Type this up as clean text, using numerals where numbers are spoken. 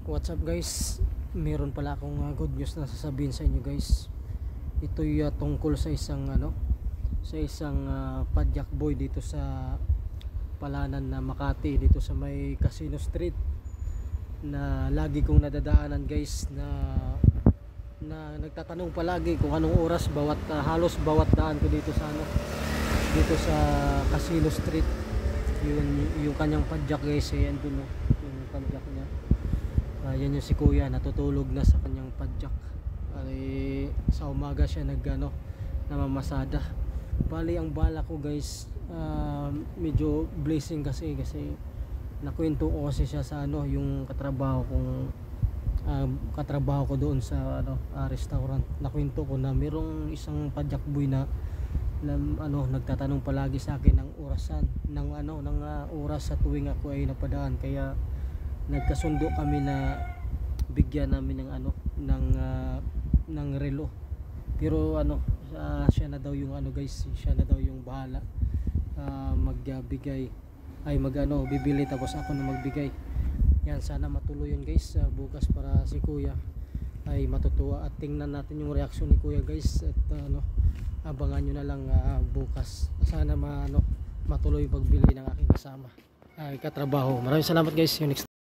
What's up guys, meron pala akong good news na sasabihin sa inyo guys. Ito'y tungkol sa isang padyak boy dito sa Palanan na Makati, dito sa may Casino Street, na lagi kong nadadaanan guys, na nagtatanong palagi kung anong oras halos bawat daan ko dito dito sa Casino Street. Yung kanyang padyak guys, ayan dun yung padyak niya. Yan yung si kuya, natutulog na sa kanyang padyak. Sa umaga siya namamasada. Bali ang bala ko guys, medyo blessing kasi nakwento ko kasi siya sa yung katrabaho ko doon sa restaurant. Nakwento ko na merong isang padyak boy na nagtatanong palagi sa akin ng orasan ng oras sa tuwing ako ay napadaan. Kaya nagkasundo kami na bigyan namin ng relo. Pero siya na daw yung siya na daw yung bahala magbigay, bibili, tapos ako na magbigay. Yan, sana matuloy yun guys bukas, para si kuya ay matutuwa, at tingnan natin yung reaksyon ni kuya guys, at abangan nyo na lang bukas. Sana matuloy yung pagbili ng aking kasama katrabaho. Maraming salamat guys. Yung next